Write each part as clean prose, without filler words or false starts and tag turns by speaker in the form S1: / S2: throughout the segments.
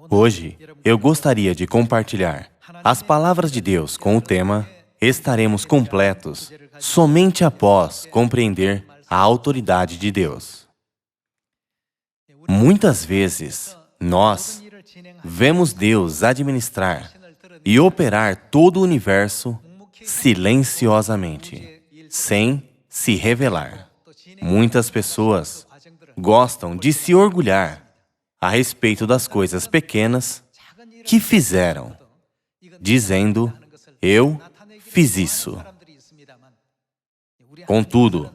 S1: Hoje, eu gostaria de compartilhar as palavras de Deus com o tema "Estaremos completos somente após compreender a autoridade de Deus". Muitas vezes, nós vemos Deus administrar e operar todo o universo silenciosamente, sem se revelar. Muitas pessoas gostam de se orgulhar a respeito das coisas pequenas que fizeram, dizendo, eu fiz isso. Contudo,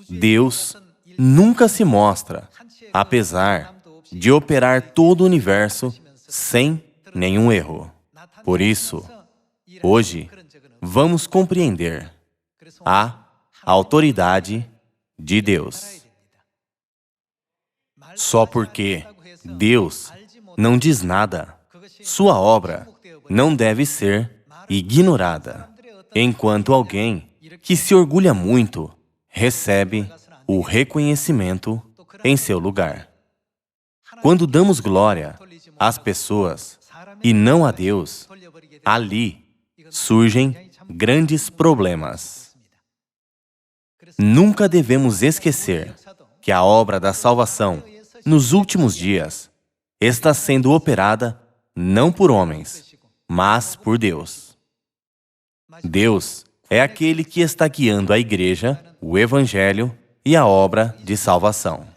S1: Deus nunca se mostra, apesar de operar todo o universo sem nenhum erro. Por isso, hoje, vamos compreender a autoridade de Deus. Só porque Deus não diz nada, sua obra não deve ser ignorada, enquanto alguém que se orgulha muito recebe o reconhecimento em seu lugar. Quando damos glória às pessoas e não a Deus, ali surgem grandes problemas. Nunca devemos esquecer que a obra da salvação nos últimos dias está sendo operada não por homens, mas por Deus. Deus é aquele que está guiando a igreja, o Evangelho e a obra de salvação.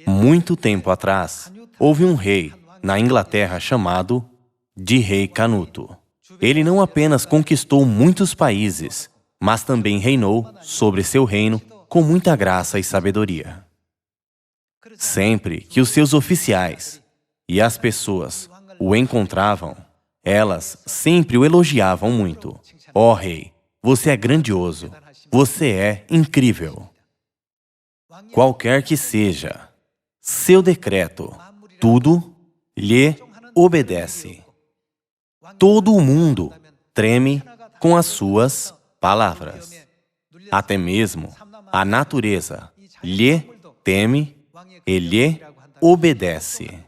S1: Muito tempo atrás, houve um rei na Inglaterra chamado de Rei Canuto. Ele não apenas conquistou muitos países, mas também reinou sobre seu reino com muita graça e sabedoria. Sempre que os seus oficiais e as pessoas o encontravam, elas sempre o elogiavam muito. Ó rei, você é grandioso, você é incrível. Qualquer que seja seu decreto, tudo lhe obedece. Todo o mundo treme com as suas palavras. Até mesmo a natureza lhe teme e lhe obedece.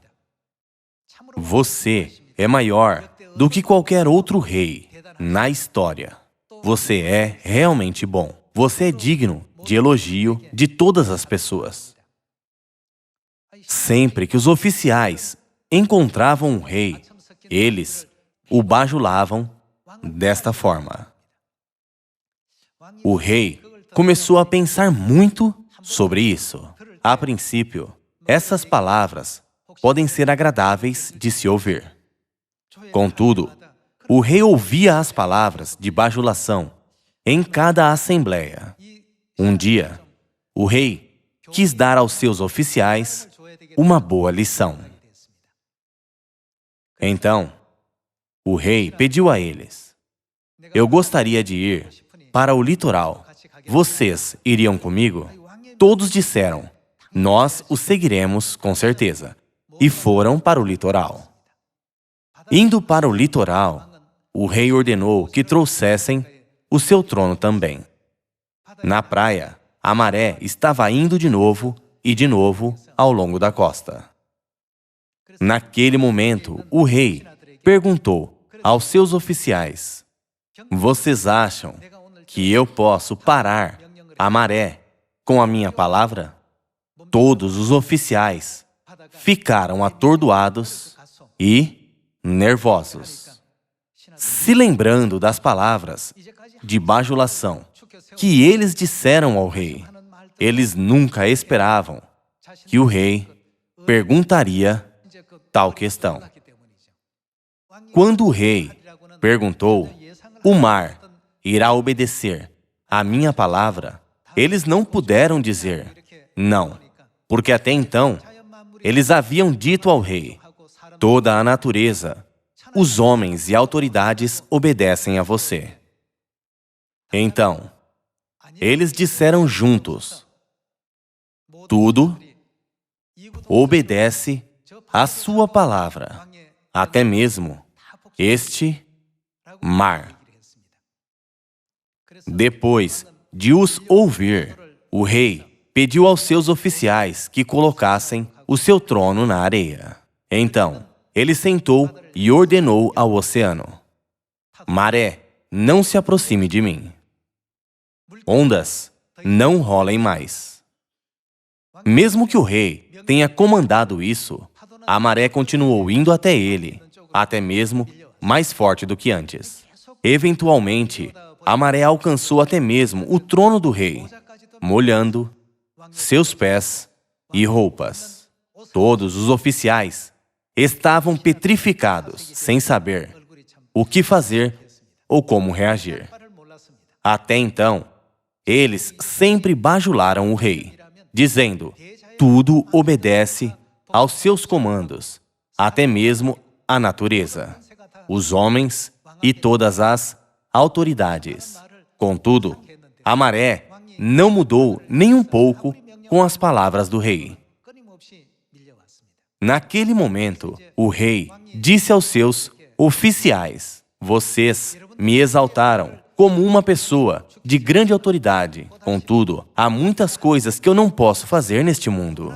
S1: Você é maior do que qualquer outro rei na história. Você é realmente bom. Você é digno de elogio de todas as pessoas. Sempre que os oficiais encontravam um rei, eles o bajulavam desta forma. O rei começou a pensar muito sobre isso. A princípio, essas palavras podem ser agradáveis de se ouvir. Contudo, o rei ouvia as palavras de bajulação em cada assembleia. Um dia, o rei quis dar aos seus oficiais uma boa lição. Então, o rei pediu a eles, eu gostaria de ir para o litoral. Vocês iriam comigo? Todos disseram, nós o seguiremos com certeza. E foram para o litoral. Indo para o litoral, o rei ordenou que trouxessem o seu trono também. Na praia, a maré estava indo de novo e de novo ao longo da costa. Naquele momento, o rei perguntou aos seus oficiais, vocês acham que eu posso parar a maré com a minha palavra? Todos os oficiais ficaram atordoados e nervosos. Se lembrando das palavras de bajulação que eles disseram ao rei, eles nunca esperavam que o rei perguntaria tal questão. Quando o rei perguntou, o mar irá obedecer a minha palavra? Eles não puderam dizer não, porque até então eles haviam dito ao rei, toda a natureza, os homens e autoridades obedecem a você. Então, eles disseram juntos, tudo obedece à sua palavra, até mesmo este mar. Depois de os ouvir, o rei pediu aos seus oficiais que colocassem o seu trono na areia. Então, ele sentou e ordenou ao oceano: maré, não se aproxime de mim. Ondas, não rolem mais. Mesmo que o rei tenha comandado isso, a maré continuou indo até ele, até mesmo mais forte do que antes. Eventualmente, a maré alcançou até mesmo o trono do rei, molhando seus pés e roupas. Todos os oficiais estavam petrificados, sem saber o que fazer ou como reagir. Até então, eles sempre bajularam o rei, dizendo: tudo obedece aos seus comandos, até mesmo a natureza, os homens e todas as autoridades. Contudo, a maré não mudou nem um pouco com as palavras do rei. Naquele momento, o rei disse aos seus oficiais: vocês me exaltaram como uma pessoa de grande autoridade. Contudo, há muitas coisas que eu não posso fazer neste mundo.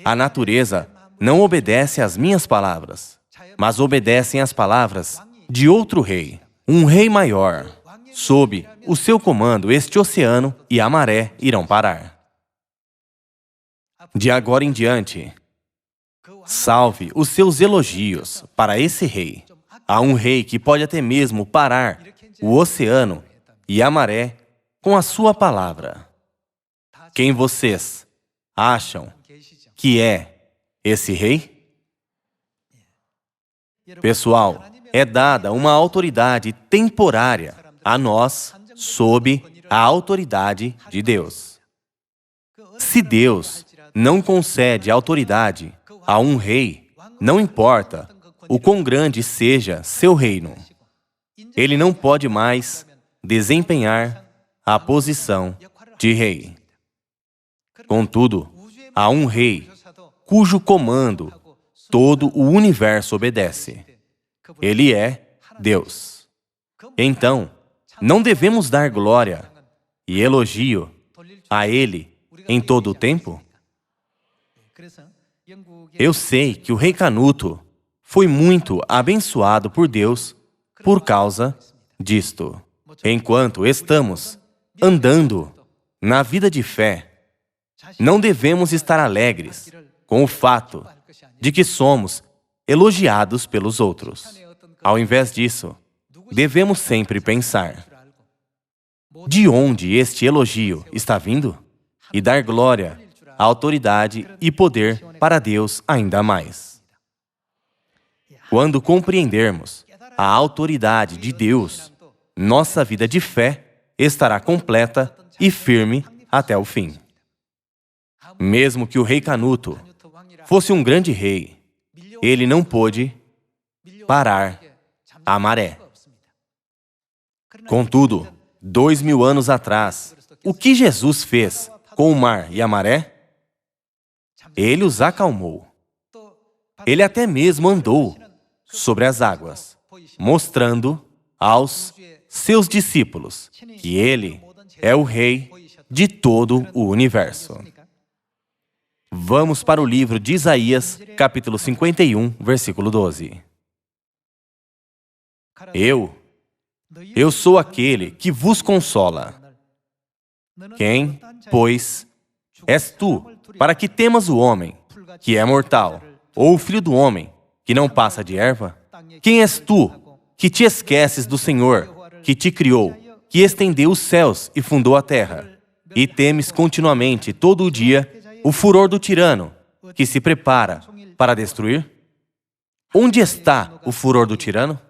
S1: A natureza não obedece às minhas palavras, mas obedecem às palavras de outro rei, um rei maior. Sob o seu comando, este oceano e a maré irão parar. De agora em diante, salve os seus elogios para esse rei. Há um rei que pode até mesmo parar o oceano e a maré com a sua palavra. Quem vocês acham que é esse rei? Pessoal, é dada uma autoridade temporária a nós sob a autoridade de Deus. Se Deus não concede autoridade a um rei, não importa o quão grande seja seu reino, ele não pode mais desempenhar a posição de rei. Contudo, há um rei cujo comando todo o universo obedece. Ele é Deus. Então, não devemos dar glória e elogio a Ele em todo o tempo? Eu sei que o rei Canuto foi muito abençoado por Deus por causa disto. Enquanto estamos andando na vida de fé, não devemos estar alegres com o fato de que somos elogiados pelos outros. Ao invés disso, devemos sempre pensar: de onde este elogio está vindo? E dar glória, autoridade e poder para Deus ainda mais. Quando compreendermos a autoridade de Deus, nossa vida de fé estará completa e firme até o fim. Mesmo que o rei Canuto fosse um grande rei, ele não pôde parar a maré. Contudo, 2000 anos atrás, o que Jesus fez com o mar e a maré? Ele os acalmou. Ele até mesmo andou sobre as águas, mostrando aos seus discípulos que Ele é o Rei de todo o universo. Vamos para o livro de Isaías, capítulo 51, versículo 12. Eu sou aquele que vos consola. Quem, pois, és tu, para que temas o homem, que é mortal, ou o filho do homem, que não passa de erva? Quem és tu, que te esqueces do Senhor, que te criou, que estendeu os céus e fundou a terra, e temes continuamente, todo o dia, o furor do tirano, que se prepara para destruir? Onde está o furor do tirano?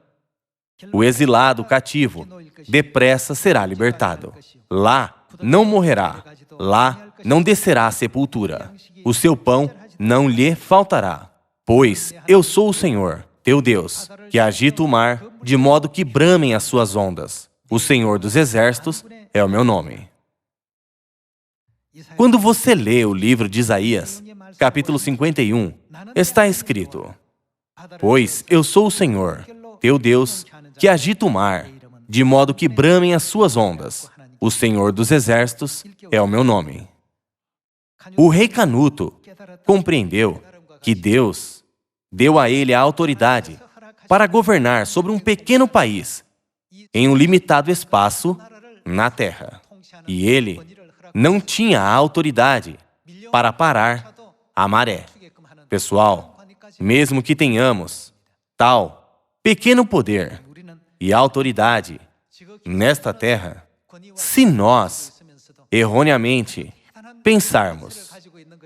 S1: O exilado cativo depressa será libertado. Lá não morrerá, lá não descerá à sepultura. O seu pão não lhe faltará. Pois eu sou o Senhor, teu Deus, que agita o mar de modo que bramem as suas ondas. O Senhor dos Exércitos é o meu nome. Quando você lê o livro de Isaías, capítulo 51, está escrito: Pois eu sou o Senhor, teu Deus, que agita o mar, de modo que bramem as suas ondas. O Senhor dos Exércitos é o meu nome. O rei Canuto compreendeu que Deus deu a ele a autoridade para governar sobre um pequeno país em um limitado espaço na terra. E ele não tinha a autoridade para parar a maré. Pessoal, mesmo que tenhamos tal pequeno poder e autoridade nesta terra, se nós erroneamente pensarmos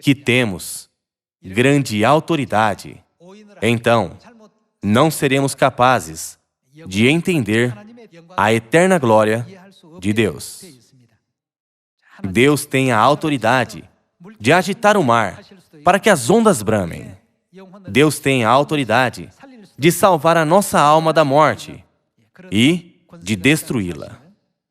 S1: que temos grande autoridade, então não seremos capazes de entender a eterna glória de Deus. Deus tem a autoridade de agitar o mar para que as ondas bramem. Deus tem a autoridade de salvar a nossa alma da morte e de destruí-la.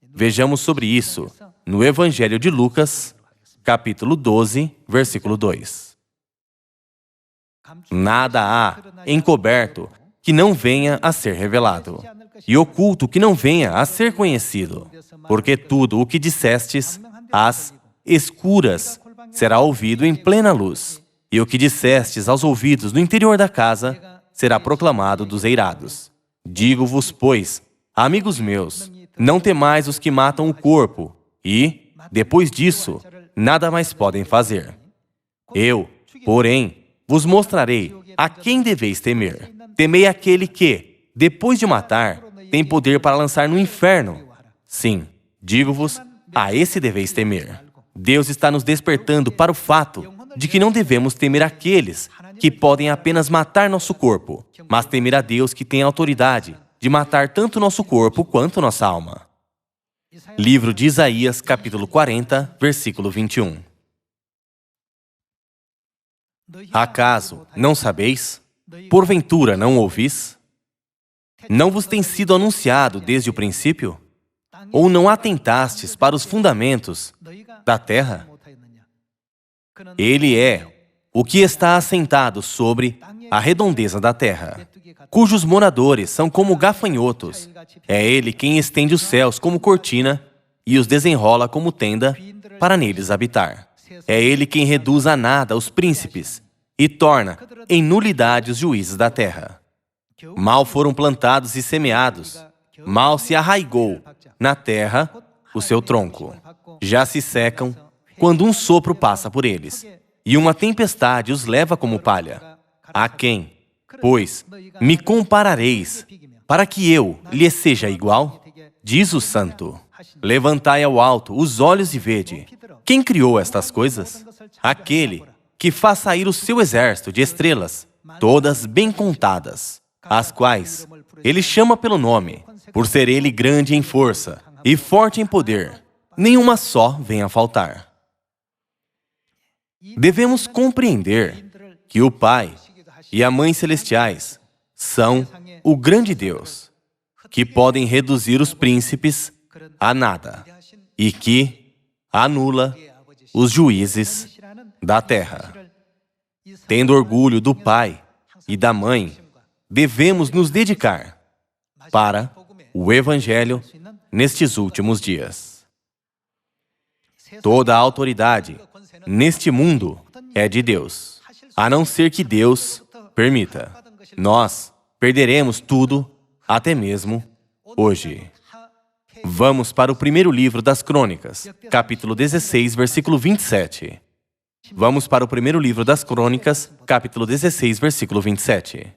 S1: Vejamos sobre isso no Evangelho de Lucas, capítulo 12, versículo 2. Nada há encoberto que não venha a ser revelado, e oculto que não venha a ser conhecido, porque tudo o que dissestes às escuras será ouvido em plena luz, e o que dissestes aos ouvidos no interior da casa será proclamado dos eirados. Digo-vos, pois, amigos meus, não temais os que matam o corpo, e, depois disso, nada mais podem fazer. Eu, porém, vos mostrarei a quem deveis temer. Temei aquele que, depois de matar, tem poder para lançar no inferno. Sim, digo-vos, a esse deveis temer. Deus está nos despertando para o fato de que não devemos temer aqueles que podem apenas matar nosso corpo, mas temer a Deus que tem a autoridade de matar tanto nosso corpo quanto nossa alma. Livro de Isaías, capítulo 40, versículo 21. Acaso não sabeis? Porventura não ouvis? Não vos tem sido anunciado desde o princípio? Ou não atentastes para os fundamentos da terra? Ele é o que está assentado sobre a redondeza da terra, cujos moradores são como gafanhotos. É Ele quem estende os céus como cortina e os desenrola como tenda para neles habitar. É Ele quem reduz a nada os príncipes e torna em nulidade os juízes da terra. Mal foram plantados e semeados, mal se arraigou na terra o seu tronco. Já se secam quando um sopro passa por eles, e uma tempestade os leva como palha. A quem, pois, me comparareis, para que eu lhes seja igual? Diz o Santo. Levantai ao alto os olhos e vede. Quem criou estas coisas? Aquele que faz sair o seu exército de estrelas, todas bem contadas, as quais ele chama pelo nome, por ser ele grande em força e forte em poder. Nenhuma só vem a faltar. Devemos compreender que o Pai e a Mãe Celestiais são o grande Deus, que podem reduzir os príncipes a nada e que anula os juízes da terra. Tendo orgulho do Pai e da Mãe, devemos nos dedicar para o Evangelho nestes últimos dias. Toda a autoridade neste mundo é de Deus, a não ser que Deus permita. Nós perderemos tudo, até mesmo hoje. Vamos para o primeiro livro das Crônicas, capítulo 16, versículo 27. Vamos para o primeiro livro das Crônicas, capítulo 16, versículo 27.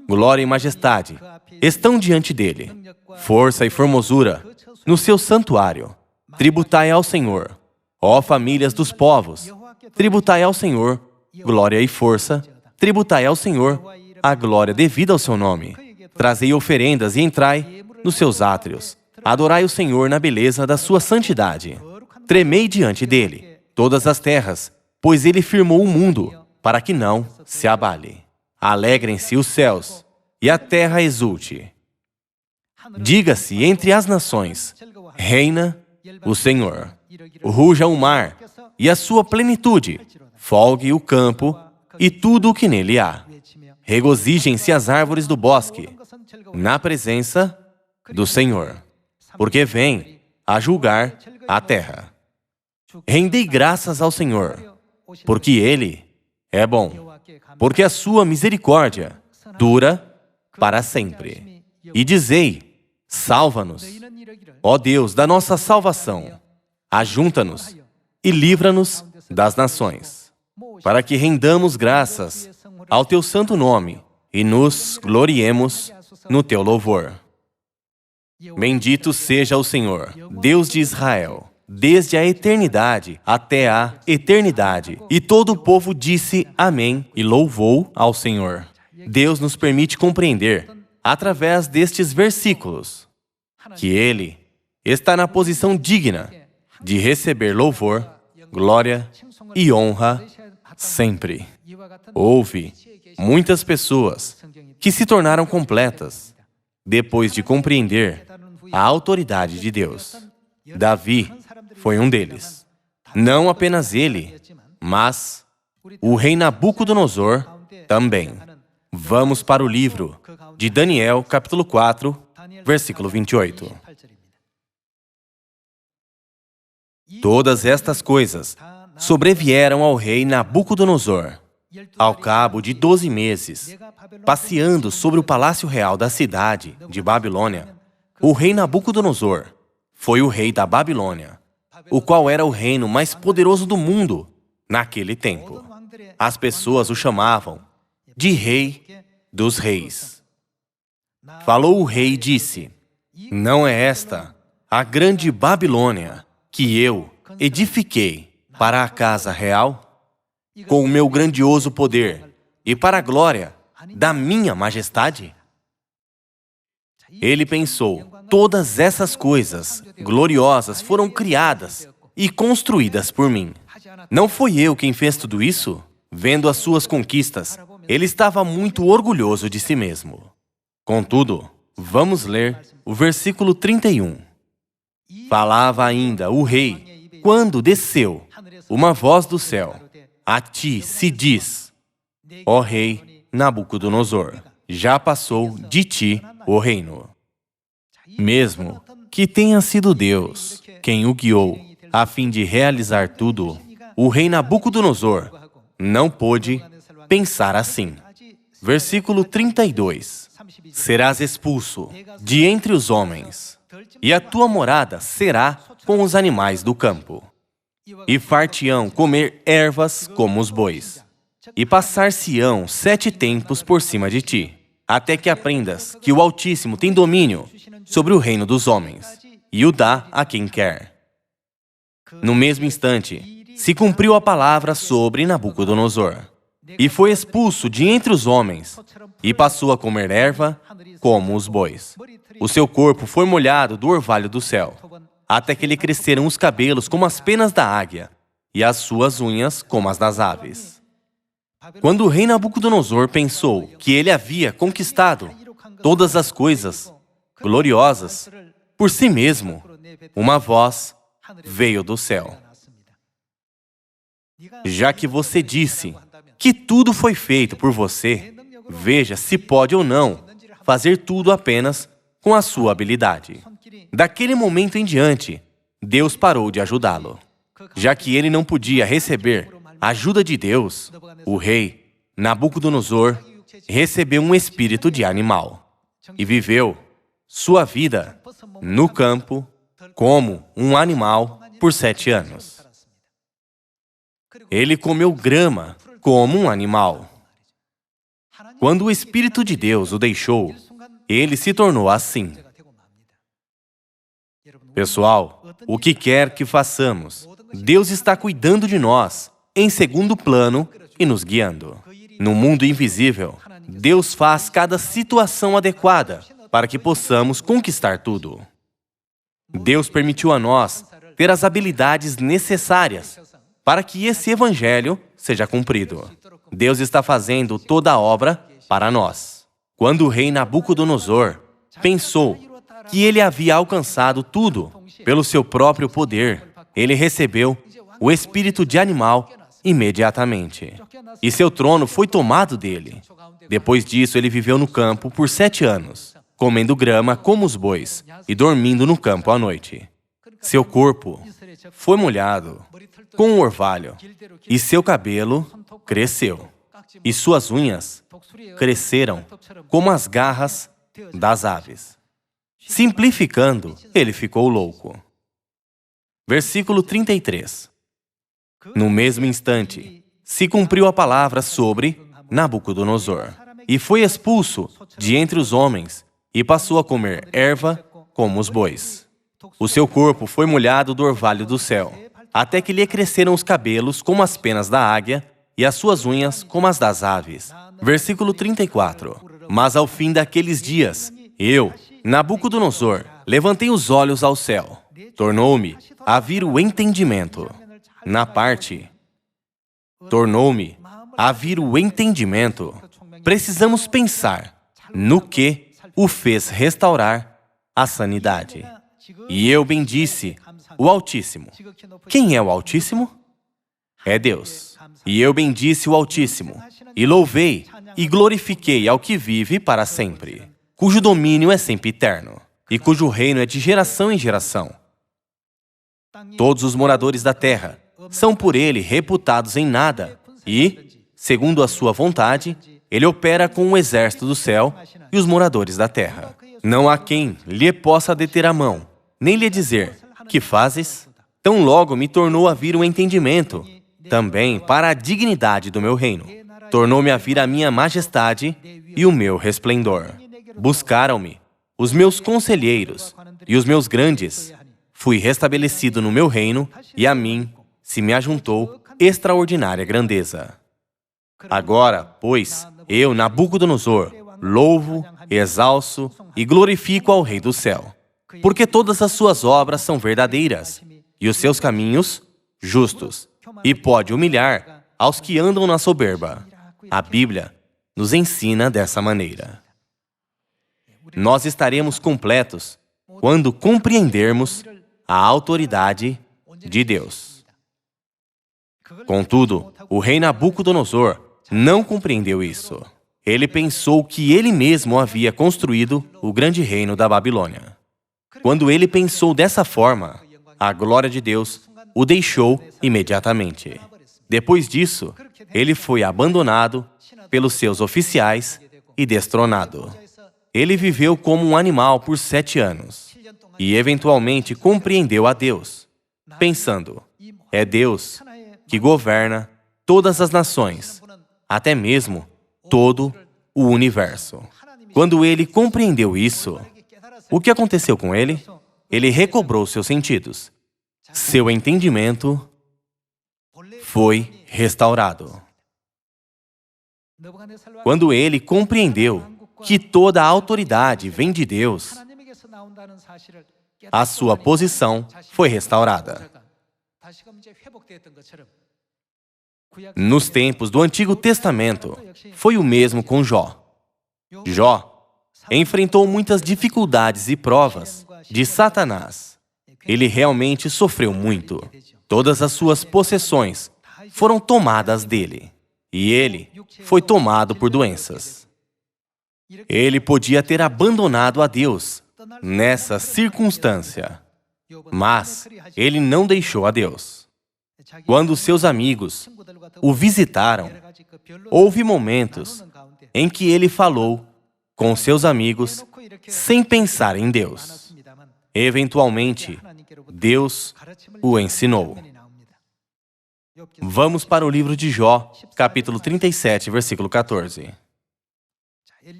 S1: Glória e majestade estão diante dele, força e formosura no seu santuário. Tributai ao Senhor, ó famílias dos povos, tributai ao Senhor glória e força, tributai ao Senhor a glória devida ao seu nome. Trazei oferendas e entrai nos seus átrios. Adorai o Senhor na beleza da sua santidade. Tremei diante dele, todas as terras, pois ele firmou o mundo para que não se abale. Alegrem-se os céus e a terra exulte. Diga-se entre as nações, reina o Senhor. Ruja o mar e a sua plenitude, folgue o campo e tudo o que nele há. Regozijem-se as árvores do bosque, na presença do Senhor, porque vem a julgar a terra. Rendei graças ao Senhor, porque Ele é bom, porque a sua misericórdia dura para sempre. E dizei, salva-nos, ó Deus da nossa salvação, ajunta-nos e livra-nos das nações, para que rendamos graças ao Teu santo nome e nos gloriemos no Teu louvor. Bendito seja o Senhor, Deus de Israel, desde a eternidade até a eternidade. E todo o povo disse amém e louvou ao Senhor. Deus nos permite compreender, através destes versículos, que Ele está na posição digna de receber louvor, glória e honra sempre. Houve muitas pessoas que se tornaram completas depois de compreender a autoridade de Deus. Davi foi um deles. Não apenas ele, mas o rei Nabucodonosor também. Vamos para o livro de Daniel, capítulo 4, versículo 28. Todas estas coisas sobrevieram ao rei Nabucodonosor, ao cabo de 12 meses, passeando sobre o palácio real da cidade de Babilônia. O rei Nabucodonosor foi o rei da Babilônia, o qual era o reino mais poderoso do mundo naquele tempo. As pessoas o chamavam de Rei dos Reis. Falou o rei e disse, não é esta a grande Babilônia que eu edifiquei para a casa real? Com o meu grandioso poder e para a glória da minha majestade? Ele pensou, todas essas coisas gloriosas foram criadas e construídas por mim. Não foi eu quem fez tudo isso? Vendo as suas conquistas, ele estava muito orgulhoso de si mesmo. Contudo, vamos ler o versículo 31. Falava ainda o rei, quando desceu uma voz do céu. A ti se diz, ó rei Nabucodonosor, já passou de ti o reino. Mesmo que tenha sido Deus quem o guiou a fim de realizar tudo, o rei Nabucodonosor não pôde pensar assim. Versículo 32. Serás expulso de entre os homens, e a tua morada será com os animais do campo. E far-te-ão comer ervas como os bois, e passar-se-ão 7 tempos por cima de ti, até que aprendas que o Altíssimo tem domínio sobre o reino dos homens, e o dá a quem quer. No mesmo instante, se cumpriu a palavra sobre Nabucodonosor, e foi expulso de entre os homens, e passou a comer erva como os bois. O seu corpo foi molhado do orvalho do céu, até que lhe cresceram os cabelos como as penas da águia, e as suas unhas como as das aves. Quando o rei Nabucodonosor pensou que ele havia conquistado todas as coisas gloriosas por si mesmo, uma voz veio do céu. Já que você disse que tudo foi feito por você, veja se pode ou não fazer tudo apenas com a sua habilidade. Daquele momento em diante, Deus parou de ajudá-lo. Já que ele não podia receber a ajuda de Deus, o rei Nabucodonosor recebeu um espírito de animal e viveu sua vida no campo como um animal por 7 anos. Ele comeu grama como um animal. Quando o Espírito de Deus o deixou, ele se tornou assim. Pessoal, o que quer que façamos, Deus está cuidando de nós em segundo plano e nos guiando. No mundo invisível, Deus faz cada situação adequada para que possamos conquistar tudo. Deus permitiu a nós ter as habilidades necessárias para que esse evangelho seja cumprido. Deus está fazendo toda a obra para nós. Quando o rei Nabucodonosor pensou que ele havia alcançado tudo pelo seu próprio poder, ele recebeu o espírito de animal imediatamente. E seu trono foi tomado dele. Depois disso, ele viveu no campo por 7 anos, comendo grama como os bois e dormindo no campo à noite. Seu corpo foi molhado com um orvalho, e seu cabelo cresceu, e suas unhas cresceram como as garras das aves. Simplificando, ele ficou louco. Versículo 33. No mesmo instante, se cumpriu a palavra sobre Nabucodonosor, e foi expulso de entre os homens, e passou a comer erva como os bois. O seu corpo foi molhado do orvalho do céu, até que lhe cresceram os cabelos como as penas da águia, e as suas unhas como as das aves. Versículo 34. Mas ao fim daqueles dias, eu, Nabucodonosor, levantei os olhos ao céu. Tornou-me a vir o entendimento. Na parte, tornou-me a vir o entendimento. Precisamos pensar no que o fez restaurar a sanidade. E eu bendisse o Altíssimo. Quem é o Altíssimo? É Deus. E eu bendisse o Altíssimo, e louvei e glorifiquei ao que vive para sempre, cujo domínio é sempre eterno, e cujo reino é de geração em geração. Todos os moradores da terra são por ele reputados em nada, e, segundo a sua vontade, ele opera com o exército do céu e os moradores da terra. Não há quem lhe possa deter a mão, nem lhe dizer: que fazes? Tão logo me tornou a vir o entendimento, também para a dignidade do meu reino. Tornou-me a vir a minha majestade e o meu resplendor. Buscaram-me os meus conselheiros e os meus grandes. Fui restabelecido no meu reino, e a mim se me ajuntou extraordinária grandeza. Agora, pois, eu, Nabucodonosor, louvo, exalço e glorifico ao Rei do céu, porque todas as suas obras são verdadeiras, e os seus caminhos justos, e pode humilhar aos que andam na soberba. A Bíblia nos ensina dessa maneira. Nós estaremos completos quando compreendermos a autoridade de Deus. Contudo, o rei Nabucodonosor não compreendeu isso. Ele pensou que ele mesmo havia construído o grande reino da Babilônia. Quando ele pensou dessa forma, a glória de Deus o deixou imediatamente. Depois disso, ele foi abandonado pelos seus oficiais e destronado. Ele viveu como um animal por 7 anos e eventualmente compreendeu a Deus, pensando: é Deus que governa todas as nações, até mesmo todo o universo. Quando ele compreendeu isso, o que aconteceu com ele? Ele recobrou seus sentidos. Seu entendimento foi restaurado. Quando ele compreendeu que toda a autoridade vem de Deus, a sua posição foi restaurada. Nos tempos do Antigo Testamento, foi o mesmo com Jó. Jó enfrentou muitas dificuldades e provas de Satanás. Ele realmente sofreu muito. Todas as suas possessões foram tomadas dele, e ele foi tomado por doenças. Ele podia ter abandonado a Deus nessa circunstância, mas ele não deixou a Deus. Quando seus amigos o visitaram, houve momentos em que ele falou com seus amigos sem pensar em Deus. Eventualmente, Deus o ensinou. Vamos para o livro de Jó, capítulo 37, versículo 14.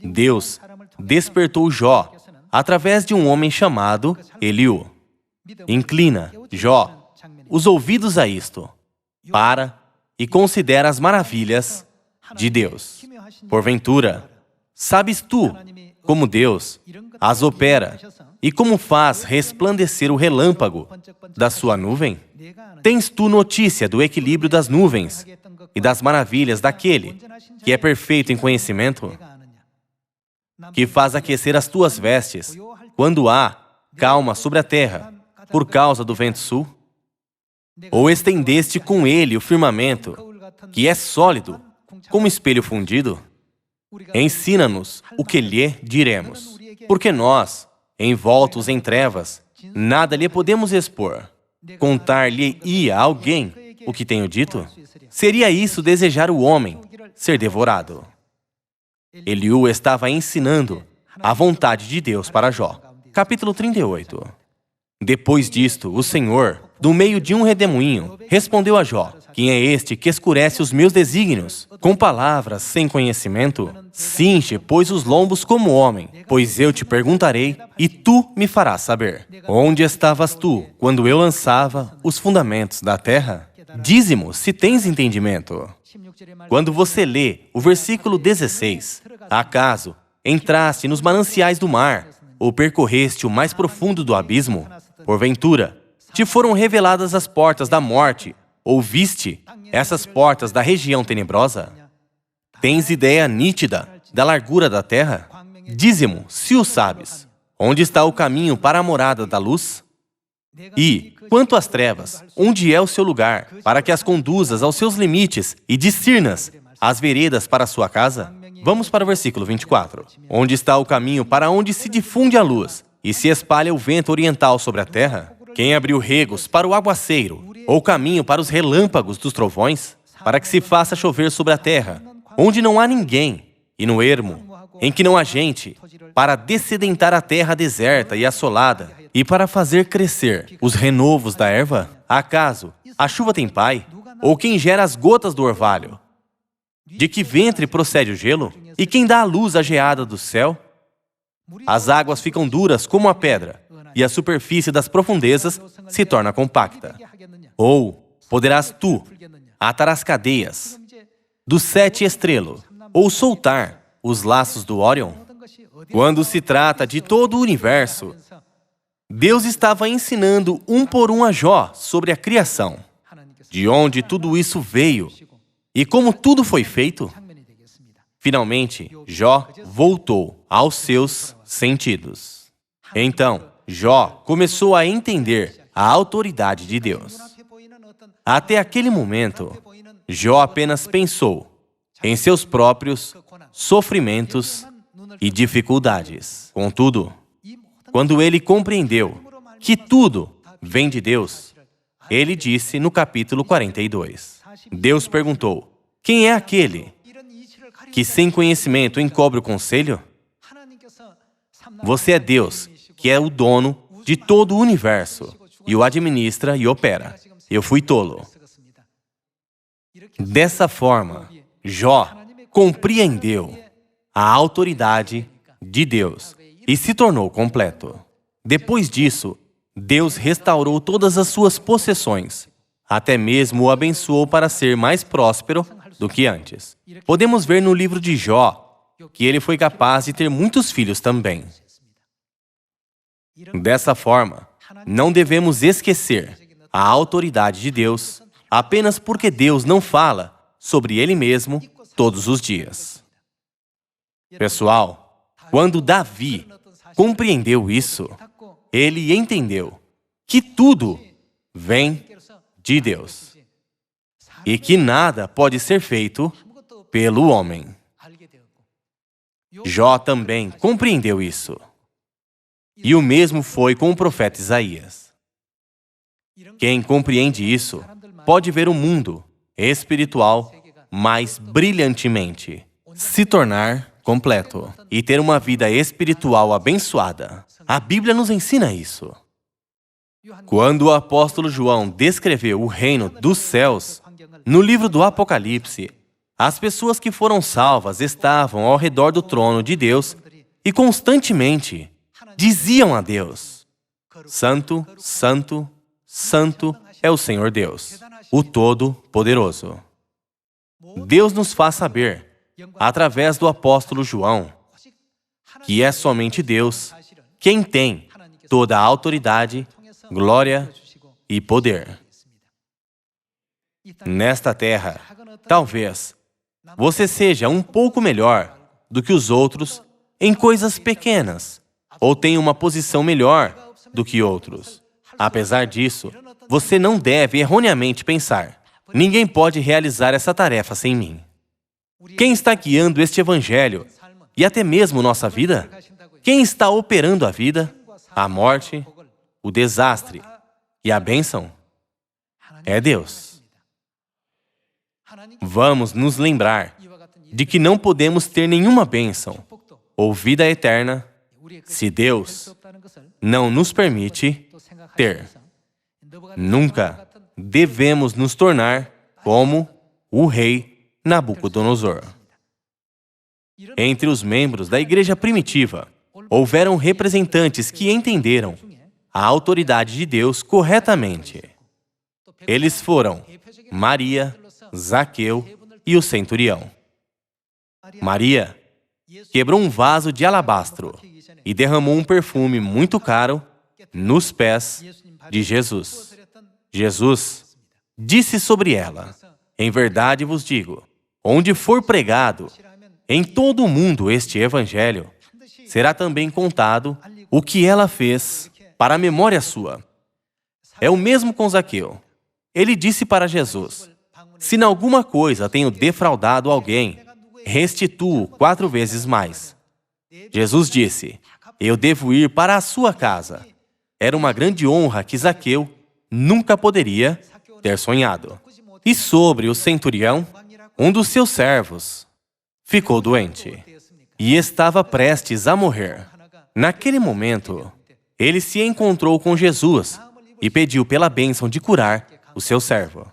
S1: Deus despertou Jó através de um homem chamado Eliú. Inclina, Jó, os ouvidos a isto, para e considera as maravilhas de Deus. Porventura, sabes tu como Deus as opera e como faz resplandecer o relâmpago da sua nuvem? Tens tu notícia do equilíbrio das nuvens e das maravilhas daquele que é perfeito em conhecimento? Que faz aquecer as tuas vestes quando há calma sobre a terra por causa do vento sul? Ou estendeste com ele o firmamento, que é sólido, como espelho fundido? Ensina-nos o que lhe diremos, porque nós, envoltos em trevas, nada lhe podemos expor. Contar-lhe-ia a alguém o que tenho dito? Seria isso desejar o homem ser devorado. Eliú estava ensinando a vontade de Deus para Jó. Capítulo 38. Depois disto, o Senhor, do meio de um redemoinho, respondeu a Jó: quem é este que escurece os meus desígnios? Com palavras sem conhecimento? Cinge, pois, os lombos como homem, pois eu te perguntarei, e tu me farás saber. Onde estavas tu, quando eu lançava os fundamentos da terra? Dize-mo, se tens entendimento. Quando você lê o versículo 16, acaso entraste nos mananciais do mar, ou percorreste o mais profundo do abismo? Porventura, te foram reveladas as portas da morte, ou viste essas portas da região tenebrosa? Tens ideia nítida da largura da terra? Dize-mo, se o sabes, onde está o caminho para a morada da luz? E, quanto às trevas, onde é o seu lugar, para que as conduzas aos seus limites e discernas as veredas para a sua casa? Vamos para o versículo 24. Onde está o caminho para onde se difunde a luz e se espalha o vento oriental sobre a terra? Quem abriu regos para o aguaceiro, ou caminho para os relâmpagos dos trovões, para que se faça chover sobre a terra, onde não há ninguém, e no ermo, em que não há gente, para dessedentar a terra deserta e assolada, e para fazer crescer os renovos da erva? Acaso a chuva tem pai? Ou quem gera as gotas do orvalho? De que ventre procede o gelo? E quem dá à luz a geada do céu? As águas ficam duras como a pedra, e a superfície das profundezas se torna compacta. Ou poderás tu atar as cadeias do sete estrelo, ou soltar os laços do Órion? Quando se trata de todo o universo, Deus estava ensinando um por um a Jó sobre a criação, de onde tudo isso veio e como tudo foi feito. Finalmente, Jó voltou aos seus sentidos. Então, Jó começou a entender a autoridade de Deus. Até aquele momento, Jó apenas pensou em seus próprios sofrimentos e dificuldades. Contudo, quando ele compreendeu que tudo vem de Deus, ele disse no capítulo 42, Deus perguntou: quem é aquele que sem conhecimento encobre o conselho? Você é Deus, que é o dono de todo o universo, e o administra e opera. Eu fui tolo. Dessa forma, Jó compreendeu a autoridade de Deus e se tornou completo. Depois disso, Deus restaurou todas as suas possessões, até mesmo o abençoou para ser mais próspero do que antes. Podemos ver no livro de Jó que ele foi capaz de ter muitos filhos também. Dessa forma, não devemos esquecer a autoridade de Deus apenas porque Deus não fala sobre Ele mesmo todos os dias. Pessoal, quando Davi compreendeu isso, ele entendeu que tudo vem de Deus e que nada pode ser feito pelo homem. Jó também compreendeu isso. E o mesmo foi com o profeta Isaías. Quem compreende isso pode ver o mundo espiritual mais brilhantemente, se tornar completo e ter uma vida espiritual abençoada. A Bíblia nos ensina isso. Quando o apóstolo João descreveu o reino dos céus, no livro do Apocalipse, as pessoas que foram salvas estavam ao redor do trono de Deus e constantemente diziam a Deus: Santo, Santo, Santo é o Senhor Deus, o Todo-Poderoso. Deus nos faz saber, através do apóstolo João, que é somente Deus quem tem toda a autoridade, glória e poder. Nesta terra, talvez você seja um pouco melhor do que os outros em coisas pequenas, ou tenha uma posição melhor do que outros. Apesar disso, você não deve erroneamente pensar: ninguém pode realizar essa tarefa sem mim. Quem está guiando este evangelho e até mesmo nossa vida? Quem está operando a vida, a morte o desastre e a bênção é Deus. Vamos nos lembrar de que não podemos ter nenhuma bênção ou vida eterna se Deus não nos permite ter. Nunca devemos nos tornar como o rei Nabucodonosor. Entre os membros da igreja primitiva, houveram representantes que entenderam a autoridade de Deus corretamente. Eles foram Maria, Zaqueu e o centurião. Maria quebrou um vaso de alabastro e derramou um perfume muito caro nos pés de Jesus. Jesus disse sobre ela: em verdade vos digo, onde for pregado em todo o mundo este evangelho, será também contado o que ela fez para a memória sua. É o mesmo com Zaqueu. Ele disse para Jesus: se em alguma coisa tenho defraudado alguém, restituo 4 vezes mais. Jesus disse: eu devo ir para a sua casa. Era uma grande honra que Zaqueu nunca poderia ter sonhado. E sobre o centurião, um dos seus servos ficou doente e estava prestes a morrer. Naquele momento, ele se encontrou com Jesus e pediu pela bênção de curar o seu servo.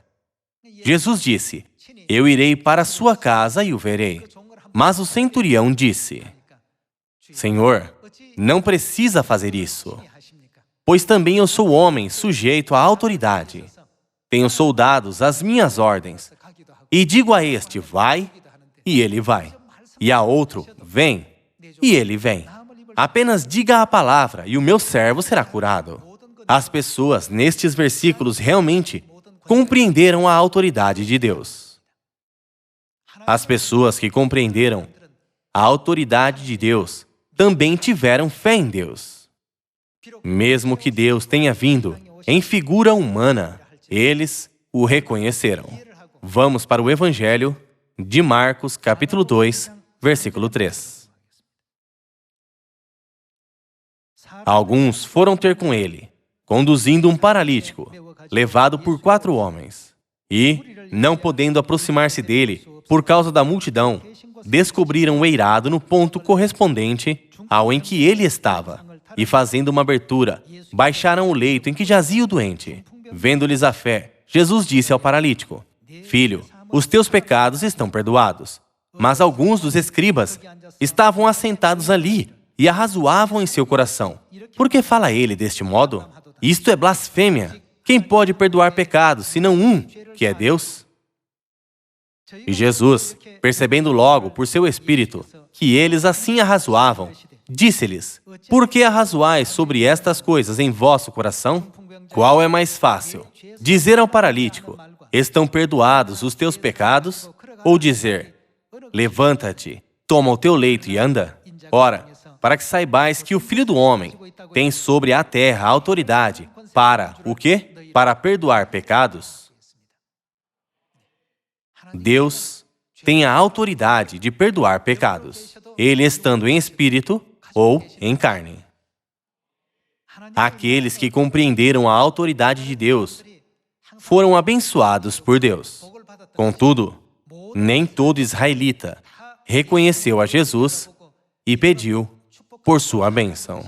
S1: Jesus disse: eu irei para a sua casa e o verei. Mas o centurião disse: Senhor, não precisa fazer isso, pois também eu sou homem sujeito à autoridade. Tenho soldados às minhas ordens, e digo a este: vai, e ele vai. E a outro: vem, e ele vem. Apenas diga a palavra, e o meu servo será curado. As pessoas nestes versículos realmente compreenderam a autoridade de Deus. As pessoas que compreenderam a autoridade de Deus também tiveram fé em Deus. Mesmo que Deus tenha vindo em figura humana, eles o reconheceram. Vamos para o Evangelho de Marcos, capítulo 2, versículo 3. Alguns foram ter com ele, conduzindo um paralítico, levado por 4 homens. E, não podendo aproximar-se dele por causa da multidão, descobriram o eirado no ponto correspondente ao em que ele estava. E, fazendo uma abertura, baixaram o leito em que jazia o doente. Vendo-lhes a fé, Jesus disse ao paralítico: Filho, os teus pecados estão perdoados. Mas alguns dos escribas estavam assentados ali e arrazoavam em seu coração: por que fala ele deste modo? Isto é blasfêmia. Quem pode perdoar pecados, senão um, que é Deus? E Jesus, percebendo logo por seu espírito que eles assim arrazoavam, disse-lhes: por que arrazoais sobre estas coisas em vosso coração? Qual é mais fácil? Dizer ao paralítico: estão perdoados os teus pecados? Ou dizer: levanta-te, toma o teu leito e anda? Ora, para que saibais que o Filho do Homem tem sobre a terra a autoridade para o quê? Para perdoar pecados. Deus tem a autoridade de perdoar pecados, ele estando em espírito ou em carne. Aqueles que compreenderam a autoridade de Deus foram abençoados por Deus. Contudo, nem todo israelita reconheceu a Jesus e pediu por sua bênção.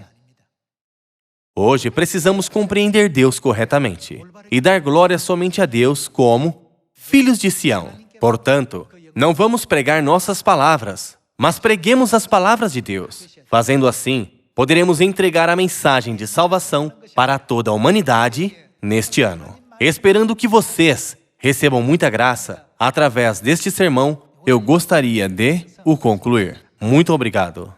S1: Hoje precisamos compreender Deus corretamente e dar glória somente a Deus como filhos de Sião. Portanto, não vamos pregar nossas palavras, mas preguemos as palavras de Deus. Fazendo assim, poderemos entregar a mensagem de salvação para toda a humanidade neste ano. Esperando que vocês recebam muita graça através deste sermão, eu gostaria de o concluir. Muito obrigado.